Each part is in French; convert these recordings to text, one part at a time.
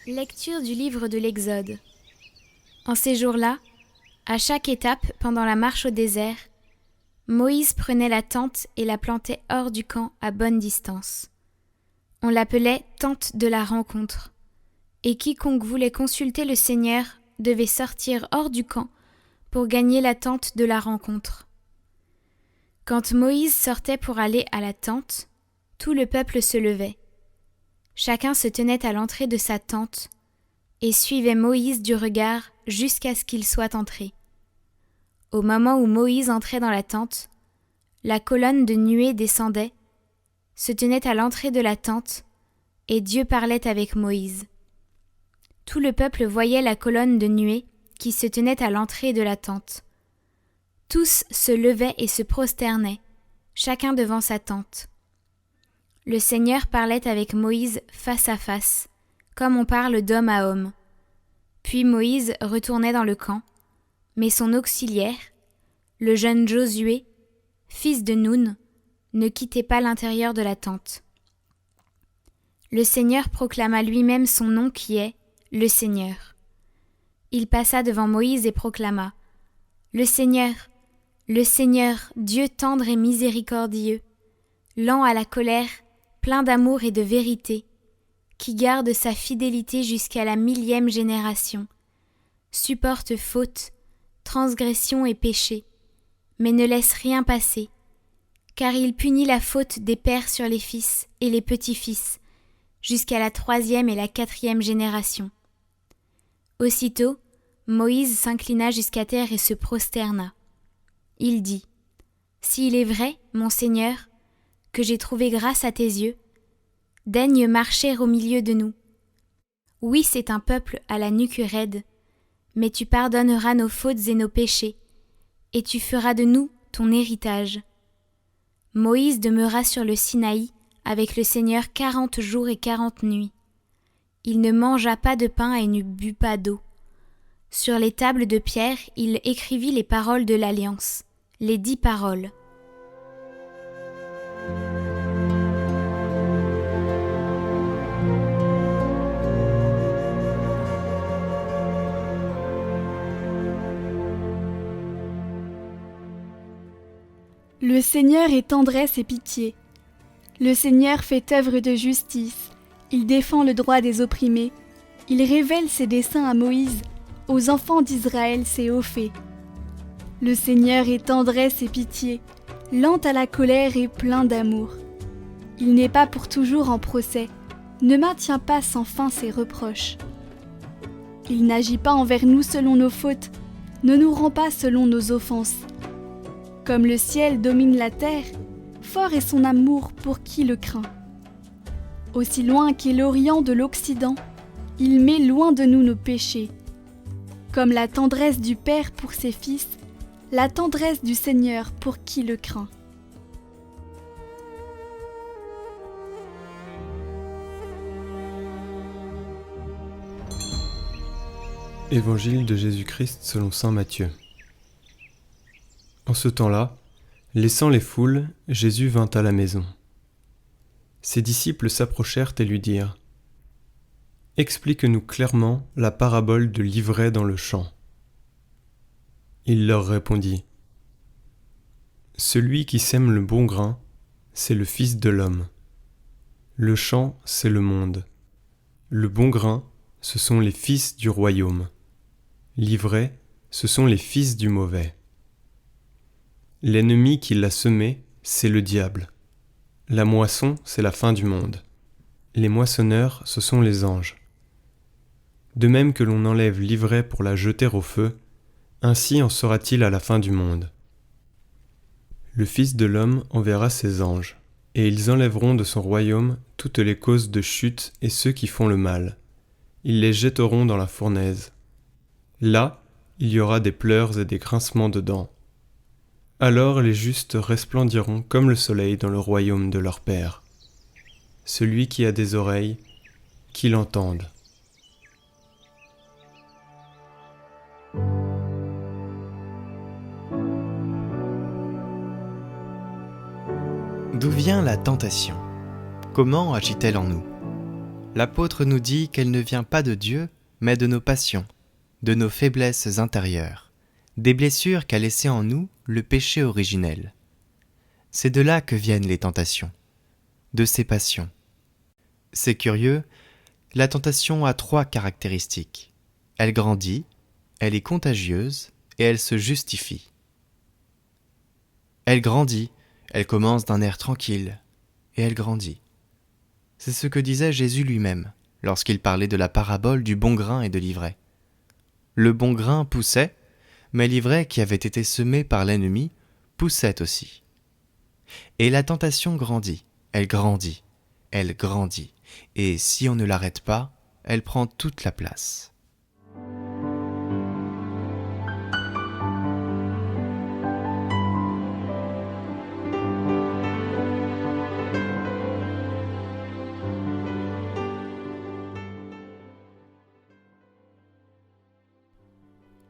Lecture du livre de l'Exode. En ces jours-là, à chaque étape pendant la marche au désert, Moïse prenait la tente et la plantait hors du camp à bonne distance. On l'appelait tente de la rencontre, et quiconque voulait consulter le Seigneur devait sortir hors du camp pour gagner la tente de la rencontre. Quand Moïse sortait pour aller à la tente, tout le peuple se levait. Chacun se tenait à l'entrée de sa tente et suivait Moïse du regard jusqu'à ce qu'il soit entré. Au moment où Moïse entrait dans la tente, la colonne de nuée descendait, se tenait à l'entrée de la tente, et Dieu parlait avec Moïse. Tout le peuple voyait la colonne de nuée qui se tenait à l'entrée de la tente. Tous se levaient et se prosternaient, chacun devant sa tente. Le Seigneur parlait avec Moïse face à face, comme on parle d'homme à homme. Puis Moïse retournait dans le camp, mais son auxiliaire, le jeune Josué, fils de Nun, ne quittait pas l'intérieur de la tente. Le Seigneur proclama lui-même son nom qui est le Seigneur. Il passa devant Moïse et proclama : le Seigneur, Dieu tendre et miséricordieux, lent à la colère, plein d'amour et de vérité, qui garde sa fidélité jusqu'à la 1000e génération, supporte faute, transgression et péché, mais ne laisse rien passer, car il punit la faute des pères sur les fils et les petits-fils, jusqu'à la 3e et la 4e génération. Aussitôt, Moïse s'inclina jusqu'à terre et se prosterna. Il dit : S'il est vrai, mon Seigneur, que j'ai trouvé grâce à tes yeux, daigne marcher au milieu de nous. Oui, c'est un peuple à la nuque raide, mais tu pardonneras nos fautes et nos péchés, et tu feras de nous ton héritage. Moïse demeura sur le Sinaï avec le Seigneur 40 jours et 40 nuits. Il ne mangea pas de pain et ne but pas d'eau. Sur les tables de pierre, il écrivit les paroles de l'Alliance, les 10 paroles. Le Seigneur est tendresse et pitié. Le Seigneur fait œuvre de justice. Il défend le droit des opprimés. Il révèle ses desseins à Moïse, aux enfants d'Israël ses hauts faits. Le Seigneur est tendresse et pitié, lent à la colère et plein d'amour. Il n'est pas pour toujours en procès, ne maintient pas sans fin ses reproches. Il n'agit pas envers nous selon nos fautes, ne nous rend pas selon nos offenses. Comme le ciel domine la terre, fort est son amour pour qui le craint. Aussi loin qu'est l'Orient de l'Occident, il met loin de nous nos péchés. Comme la tendresse du Père pour ses fils, la tendresse du Seigneur pour qui le craint. Évangile de Jésus-Christ selon saint Matthieu. En ce temps-là, laissant les foules, Jésus vint à la maison. Ses disciples s'approchèrent et lui dirent : « Explique-nous clairement la parabole de l'ivraie dans le champ. » Il leur répondit : « Celui qui sème le bon grain, c'est le Fils de l'homme. Le champ, c'est le monde. Le bon grain, ce sont les fils du royaume. L'ivraie, ce sont les fils du mauvais. L'ennemi qui l'a semé, c'est le diable. La moisson, c'est la fin du monde. Les moissonneurs, ce sont les anges. De même que l'on enlève l'ivraie pour la jeter au feu, ainsi en sera-t-il à la fin du monde. Le Fils de l'homme enverra ses anges, et ils enlèveront de son royaume toutes les causes de chute et ceux qui font le mal. Ils les jetteront dans la fournaise. Là, il y aura des pleurs et des grincements de dents. Alors les justes resplendiront comme le soleil dans le royaume de leur Père. Celui qui a des oreilles, qu'il entende. D'où vient la tentation ? Comment agit-elle en nous ? L'apôtre nous dit qu'elle ne vient pas de Dieu, mais de nos passions, de nos faiblesses intérieures, des blessures qu'a laissées en nous le péché originel. C'est de là que viennent les tentations, de ces passions. C'est curieux, la tentation a 3 caractéristiques. Elle grandit, elle est contagieuse et elle se justifie. Elle grandit, elle commence d'un air tranquille, et elle grandit. C'est ce que disait Jésus lui-même, lorsqu'il parlait de la parabole du bon grain et de l'ivraie. Le bon grain poussait, mais l'ivraie qui avait été semée par l'ennemi poussait aussi. Et la tentation grandit, elle grandit, elle grandit, et si on ne l'arrête pas, elle prend toute la place.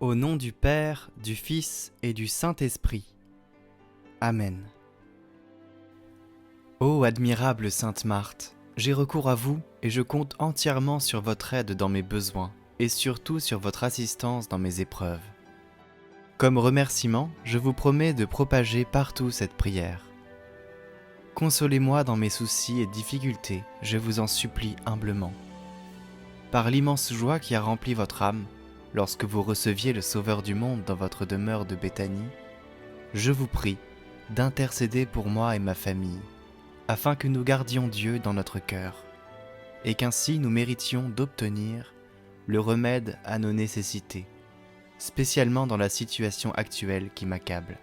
Au nom du Père, du Fils et du Saint-Esprit. Amen. Ô admirable Sainte Marthe, j'ai recours à vous et je compte entièrement sur votre aide dans mes besoins et surtout sur votre assistance dans mes épreuves. Comme remerciement, je vous promets de propager partout cette prière. Consolez-moi dans mes soucis et difficultés, je vous en supplie humblement. Par l'immense joie qui a rempli votre âme, lorsque vous receviez le Sauveur du monde dans votre demeure de Béthanie, je vous prie d'intercéder pour moi et ma famille, afin que nous gardions Dieu dans notre cœur, et qu'ainsi nous méritions d'obtenir le remède à nos nécessités, spécialement dans la situation actuelle qui m'accable.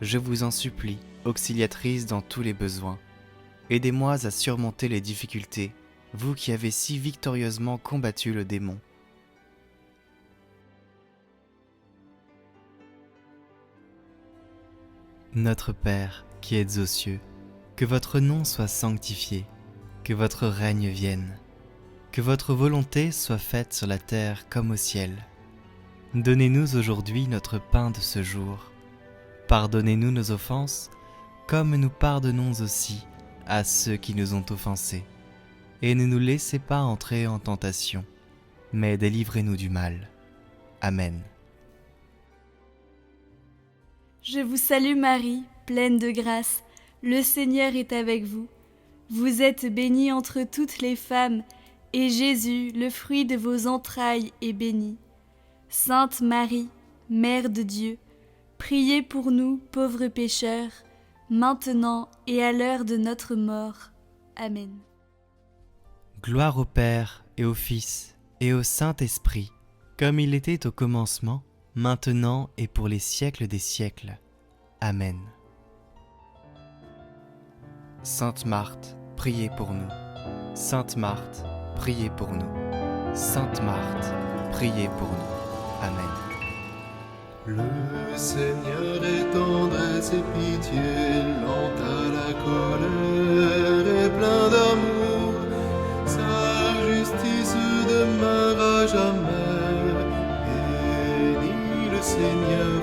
Je vous en supplie, auxiliatrice dans tous les besoins, aidez-moi à surmonter les difficultés, vous qui avez si victorieusement combattu le démon. Notre Père, qui êtes aux cieux, que votre nom soit sanctifié, que votre règne vienne, que votre volonté soit faite sur la terre comme au ciel. Donnez-nous aujourd'hui notre pain de ce jour. Pardonnez-nous nos offenses, comme nous pardonnons aussi à ceux qui nous ont offensés. Et ne nous laissez pas entrer en tentation, mais délivrez-nous du mal. Amen. Je vous salue Marie, pleine de grâce, le Seigneur est avec vous. Vous êtes bénie entre toutes les femmes, et Jésus, le fruit de vos entrailles, est béni. Sainte Marie, Mère de Dieu, priez pour nous, pauvres pécheurs, maintenant et à l'heure de notre mort. Amen. Gloire au Père et au Fils et au Saint-Esprit, comme il était au commencement, maintenant et pour les siècles des siècles. Amen. Sainte Marthe, priez pour nous. Sainte Marthe, priez pour nous. Sainte Marthe, priez pour nous. Amen. Le Seigneur est tendresse et pitié, lent à la colère et plein d'amour. Sa justice demeure à jamais. Bénis le Seigneur.